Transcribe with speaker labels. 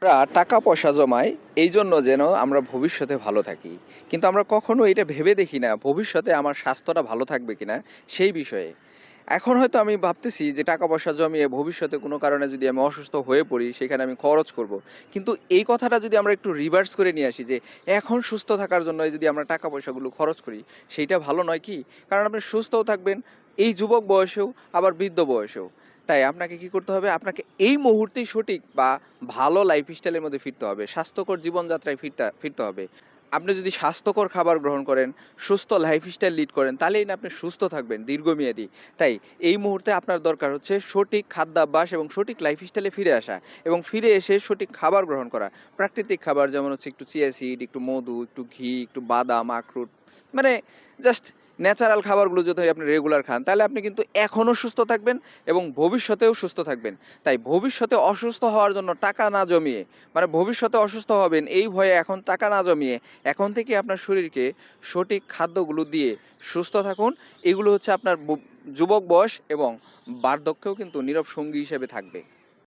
Speaker 1: আমরা টাকা পয়সা জমাই এই জন্য যেন আমরা ভবিষ্যতে ভালো থাকি। কিন্তু আমরা কখনো এটা ভেবে দেখি না ভবিষ্যতে আমার স্বাস্থ্যটা ভালো থাকবে কিনা সেই বিষয়ে। এখন হয়তো আমি ভাবতেছি যে টাকা পয়সা জমিয়ে ভবিষ্যতে কোনো কারণে যদি আমি অসুস্থ হয়ে পড়ি সেখানে আমি খরচ করব। কিন্তু এই কথাটা যদি আমরা একটু রিভার্স করে নিয়ে আসি যে এখন সুস্থ থাকার জন্য যদি আমরা টাকা পয়সাগুলো খরচ করি সেইটা ভালো নয় কি? কারণ আপনি সুস্থও থাকবেন এই যুবক বয়সেও আবার বৃদ্ধ বয়সেও। তাই আপনাকে কি করতে হবে? আপনাকে এই মুহূর্তেই সঠিক বা ভালো লাইফস্টাইলের মধ্যে ফিরতে হবে। স্বাস্থ্যকর জীবনযাত্রায় ফিরতে হবে। আপনি যদি স্বাস্থ্যকর খাবার গ্রহণ করেন, সুস্থ লাইফস্টাইল লিড করেন, তাহলেই না আপনি সুস্থ থাকবেন দীর্ঘমেয়াদী। তাই এই মুহূর্তে আপনার দরকার হচ্ছে সঠিক খাদ্যাভ্যাস এবং সঠিক লাইফস্টাইলে ফিরে আসা এবং ফিরে এসে সঠিক খাবার গ্রহণ করা। প্রাকৃতিক খাবার যেমন হচ্ছে একটু চিয়া সিড, একটু মধু, একটু ঘি, একটু বাদাম, আখরোট মানে জাস্ট ন্যাচারাল খাবারগুলো যদি আপনি রেগুলার খান, তাহলে আপনি কিন্তু এখনো সুস্থ থাকবেন এবং ভবিষ্যতেও সুস্থ থাকবেন। তাই ভবিষ্যতে অসুস্থ হওয়ার জন্য টাকা না জমিয়ে মানে ভবিষ্যতে অসুস্থ হবেন এই ভয়ে এখন টাকা না জমিয়ে এখন থেকে আপনার শরীরকে সঠিক খাদ্যগুলো দিয়ে সুস্থ থাকুন। এগুলো হচ্ছে আপনার যুবক বয়স এবং বার্ধক্যেও কিন্তু নীরব সঙ্গী হিসেবে থাকবে।